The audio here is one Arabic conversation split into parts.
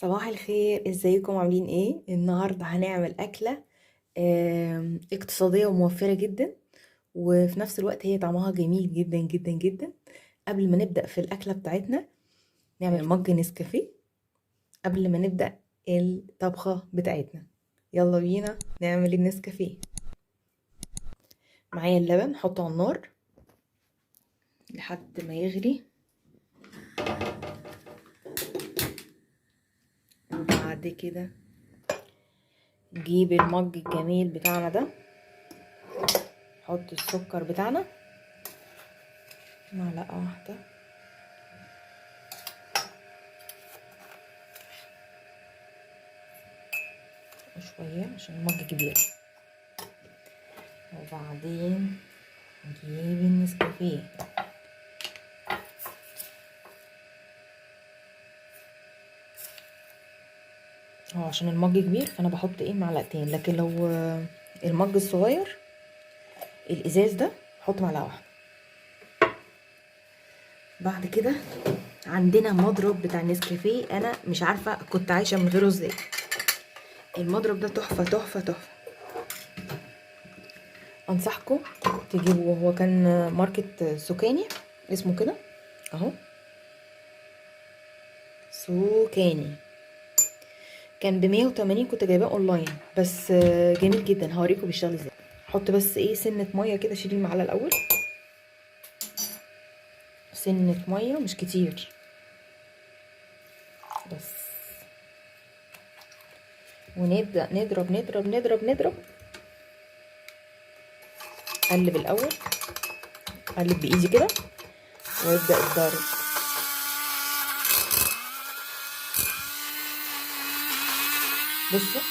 صباح الخير، ازيكم؟ عاملين ايه؟ النهارده هنعمل اكله اقتصاديه وموفره جدا، وفي نفس الوقت هي طعمها جميل جدا جدا جدا. قبل ما نبدا في الاكله بتاعتنا نعمل مج نسكافيه قبل ما نبدا الطبخه بتاعتنا. يلا بينا نعمل النسكافيه. معايا اللبن، حطه على النار لحد ما يغلي، وبعد كده نجيب المج الجميل بتاعنا ده، نحط السكر بتاعنا معلقة واحدة، شوية عشان المج كبير، وبعدين نجيب النسكافيه. هو عشان المج كبير فانا بحط معلقتين، لكن لو المج الصغير الازاز ده حط معلقة واحدة. بعد كده عندنا مضرب بتاع النسكافيه، انا مش عارفة كنت عايشة من غيره ازاي. المضرب ده تحفة تحفة تحفة، انصحكم تجيبوه. هو كان ماركة سوكاني، اسمه كده اهو، سوكاني. كان ب180، كنت جايباه اونلاين، بس جميل جدا. هوريكم بيشتغل ازاي. حط بس سنة مية كده، شيلي المعلقة الاول، سنة مية مش كتير بس، ونبدأ نضرب نضرب نضرب نضرب. قلب الاول، قلب بايدي كده، ويبدأ الضرب. بصوا،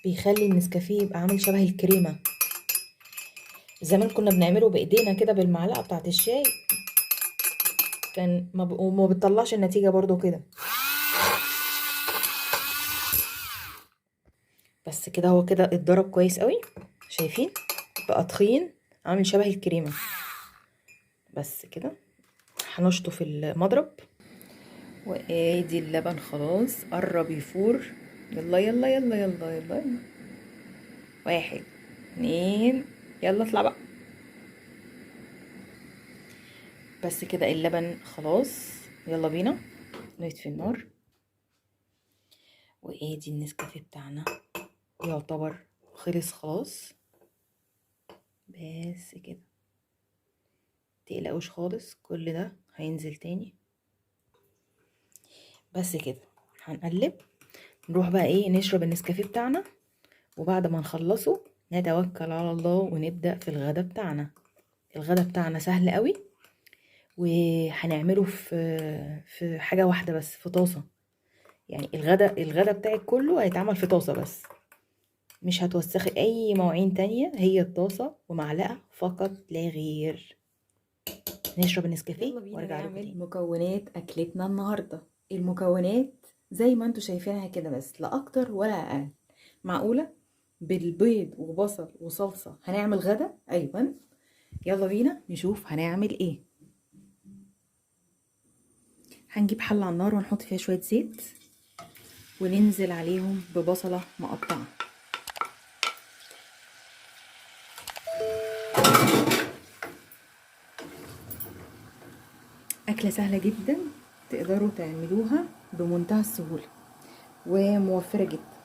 بيخلي النسكافيه يبقى عامل شبه الكريمة. زمان كنا بنعمله بايدينا كده بالمعلقة بتاعة الشاي، كان وما بتطلعش النتيجة برضو كده. بس كده هو كده اتضرب كويس قوي، شايفين؟ بقى تخين عامل شبه الكريمة. بس كده هنشطه في المضرب، وادي اللبن خلاص قرب يفور. يلا يلا يلا يلا يلا, يلا. 1 2، يلا اطلع بقى. بس كده اللبن خلاص، يلا بينا نطفي النار. وادي النسكافيه بتاعنا يعتبر خلص خلاص. بس كده متقلقوش خالص، كل ده هينزل تاني. بس كده هنقلب، نروح بقى نشرب النسكافيه بتاعنا، وبعد ما نخلصه نتوكل على الله ونبدأ في الغدا بتاعنا. الغدا بتاعنا سهل قوي، وهنعمله في حاجة واحدة بس، في طاسة. يعني الغدا بتاعك كله هيتعمل في طاسة بس، مش هتوسخي اي مواعين تانية، هي الطاسة ومعلقة فقط لا غير. نشرب النسكافيه وارجع لكم تاني. مكونات اكلتنا النهارده، المكونات زي ما انتوا شايفينها كده، بس لا اكتر ولا اقل. معقوله بالبيض وبصل وصلصه هنعمل غدا؟ ايوه. يلا بينا نشوف هنعمل ايه. هنجيب حله على النار ونحط فيها شويه زيت، وننزل عليهم ببصله مقطعه. اكله سهله جدا، تقدروا تعملوها بمنتهى السهوله وموفره جدا.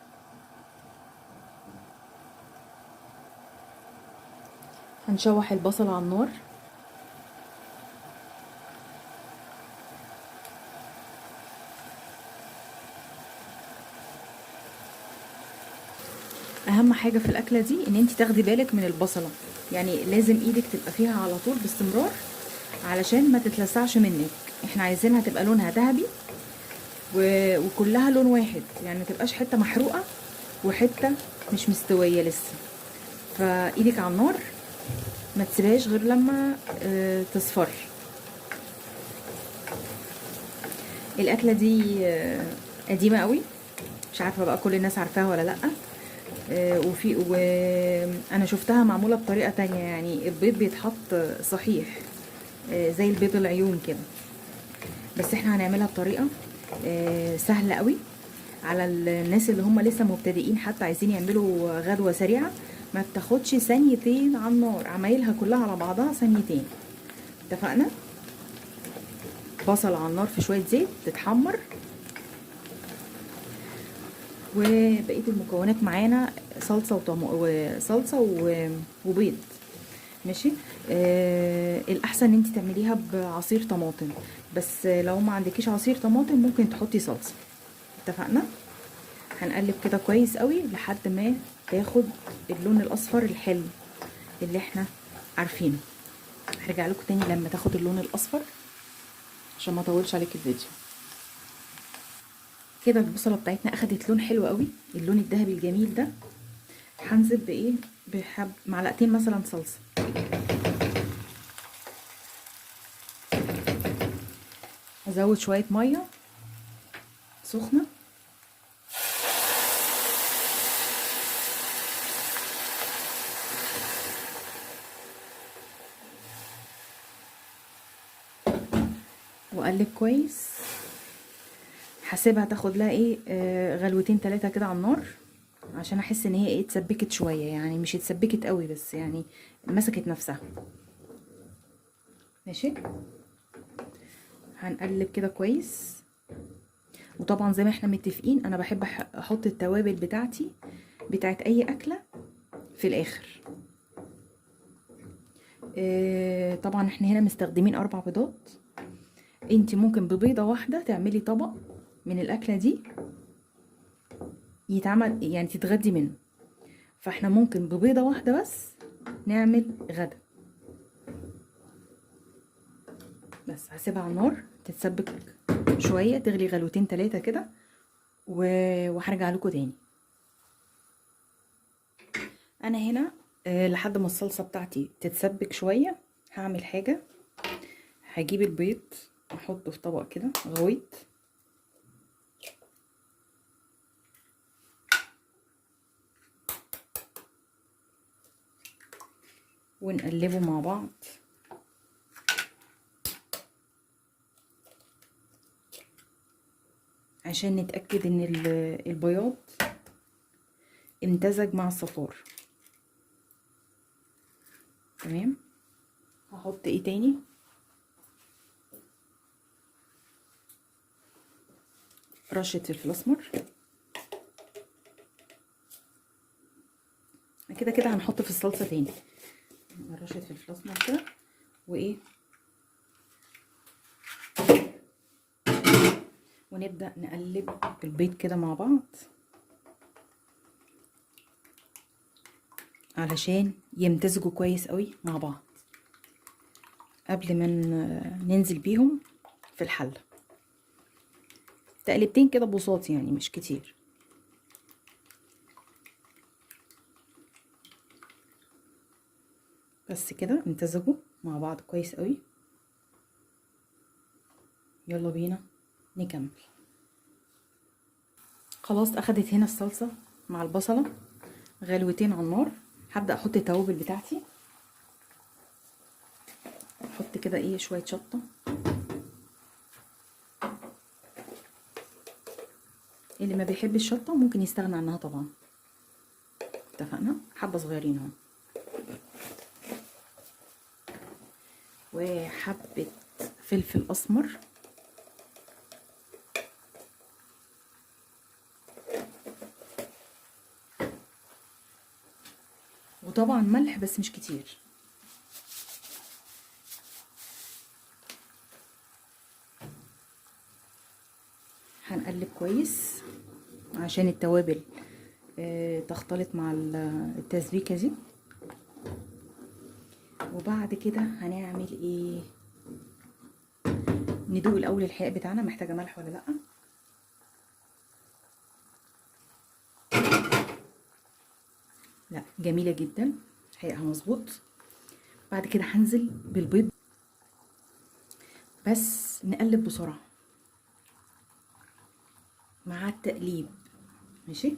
هنشوح البصل على النار، اهم حاجه في الاكله دي ان انت تاخدي بالك من البصله، يعني لازم ايدك تبقى فيها على طول باستمرار علشان ما تتلسعش منك. احنا عايزينها تبقى لونها ذهبي وكلها لون واحد، يعني ما تبقاش حته محروقه وحته مش مستويه لسه. فايدك على النار، ما تسيبهاش غير لما تصفر. الاكله دي قديمه قوي، مش عارفه بقى كل الناس عارفاها ولا لا. وانا شفتها معموله بطريقه تانية، يعني البيض بيتحط صحيح زي البيض العيون كده. بس احنا هنعملها بطريقه سهله قوي على الناس اللي هم لسه مبتدئين، حتى عايزين يعملوا غدوه سريعه. ما بتاخدش ثانيتين على النار، عمايلها كلها على بعضها ثانيتين. اتفقنا؟ بصل على النار في شويه زيت تتحمر، وبقيه المكونات معانا صلصه وبيض. ماشي. الاحسن ان انت تعمليها بعصير طماطم، بس لو ما عندكيش عصير طماطم ممكن تحطي صلصه. اتفقنا؟ هنقلب كده كويس قوي لحد ما تاخد اللون الاصفر الحلو اللي احنا عارفينه. هرجع لكم تاني لما تاخد اللون الاصفر عشان ما اطولش عليك الفيديو. كده البصله بتاعتنا اخدت لون حلو قوي، اللون الذهبي الجميل ده. هنزل بايه؟ معلقتين مثلا صلصه. هزود شويه ميه سخنه، واقلب كويس. هسيبها تاخد لها ايه غلوتين 3 كده على النار، عشان احس ان هي ايه اتسبكت شويه، يعني مش اتسبكت قوي بس يعني مسكت نفسها. ماشي. هنقلب كده كويس. وطبعا زي ما احنا متفقين انا بحب احط التوابل بتاعتي بتاعت اي اكله في الاخر. طبعا احنا هنا مستخدمين 4 بيضات. انت ممكن ببيضه واحده تعملي طبق من الاكله دي يتعمل، يعني تتغدي منه. فاحنا ممكن ببيضه واحده بس نعمل غدا. بس هسيبها على النار تتسبك شويه، تغلي غلوتين 3 كده، وهرجع لكم تاني. انا هنا لحد ما الصلصه بتاعتي تتسبك شويه هعمل حاجه. هجيب البيض احطه في طبق كده غويط، ونقلبه مع بعض. عشان نتأكد ان البياض امتزج مع الصفار. تمام. هحط ايه تاني؟ رشة فلفل اسمر. كده كده هنحط في الصلصة تاني رشة فلفل اسمر كده، وايه، ونبدأ نقلب البيض كده مع بعض علشان يمتزجوا كويس قوي مع بعض قبل ما ننزل بيهم في الحلة. تقلبتين كده بساط يعني مش كتير. بس كده امتزجوا مع بعض كويس قوي. يلا بينا نكمل. خلاص اخدت هنا الصلصة مع البصلة غلوتين على النار. هبدأ احط التوابل بتاعتي. احط كده ايه شوية شطة، اللي ما بيحب الشطة ممكن يستغنى عنها طبعا. اتفقنا؟ حبة صغيرين اهو. وحبة فلفل اسمر، وطبعا ملح بس مش كتير. هنقلب كويس عشان التوابل تختلط مع التسبيكة دي. وبعد كده هنعمل ايه؟ ندوق الاول الحقيق بتاعنا محتاجة ملح ولا لا. لا جميلة جدا، حقيقها مظبوط. بعد كده هنزل بالبيض، بس نقلب بسرعة مع التقليب. ماشي،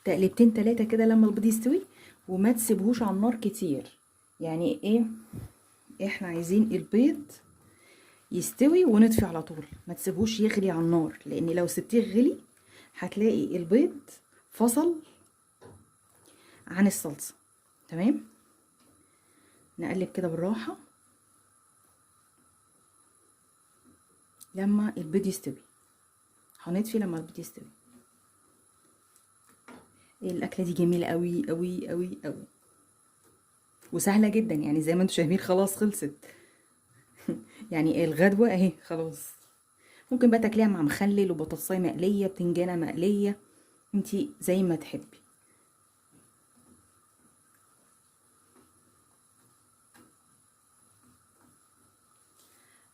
تقليبتين 3 كده لما البيض يستوي، وما تسيبهوش على النار كتير. يعني ايه، احنا عايزين البيض يستوي ونطفي على طول، ما تسيبوش يغلي على النار، لان لو سبتيه يغلي هتلاقي البيض فصل عن الصلصه. تمام، نقلب كده بالراحه لما البيض يستوي. هنطفي لما البيض يستوي. الاكله دي جميله قوي قوي قوي قوي، وسهله جدا، يعني زي ما انتم شايفين خلاص خلصت. يعني الغدوه اهي خلاص. ممكن بقى تاكليها مع مخلل وبطاطسايه مقليه، بتنجانه مقليه، انتي زي ما تحبي.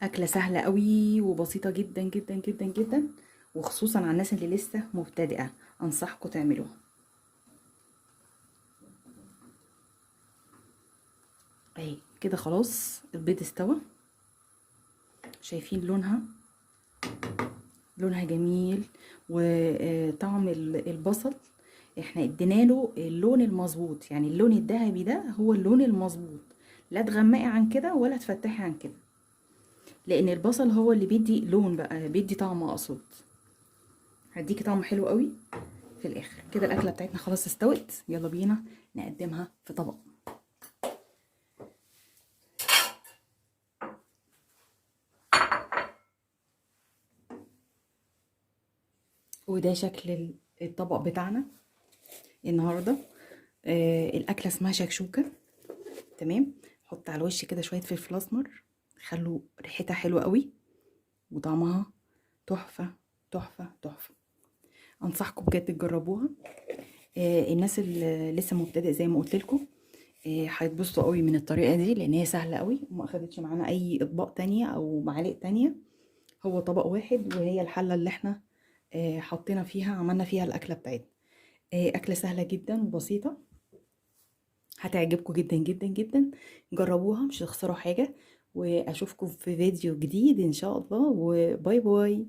اكله سهله قوي وبسيطه جدا جدا جدا جدا، وخصوصا على الناس اللي لسه مبتدئه انصحكم تعملوها. اهي كده خلاص البيض استوى، شايفين لونها؟ لونها جميل، وطعم البصل احنا اديناله اللون المظبوط، يعني اللون الذهبي ده هو اللون المظبوط، لا تغمقي عن كده ولا تفتحي عن كده، لان البصل هو اللي بيدي لون بقى، بيدي طعم اقصد، هديكي طعم حلو قوي في الاخر. كده الاكله بتاعتنا خلاص استوت، يلا بينا نقدمها في طبق. وده شكل الطبق بتاعنا النهارده. الاكله اسمها شكشوكه. تمام، حط على الوش كده شويه فلفل اسمر، خلوا ريحتها حلوه قوي وطعمها تحفه تحفه تحفه. انصحكم بجد تجربوها. الناس اللي لسه مبتدئ زي ما قلت لكم هيتبسطوا قوي من الطريقه دي، لان هي سهله قوي وما اخدتش معانا اي اطباق تانية او معالق تانية، هو طبق واحد وهي الحله اللي احنا حطينا فيها عملنا فيها الاكله بتاعتنا. اكله سهله جدا وبسيطه، هتعجبكم جدا جدا جدا. جربوها مش هتخسروا حاجه، واشوفكم في فيديو جديد ان شاء الله، وباي باي.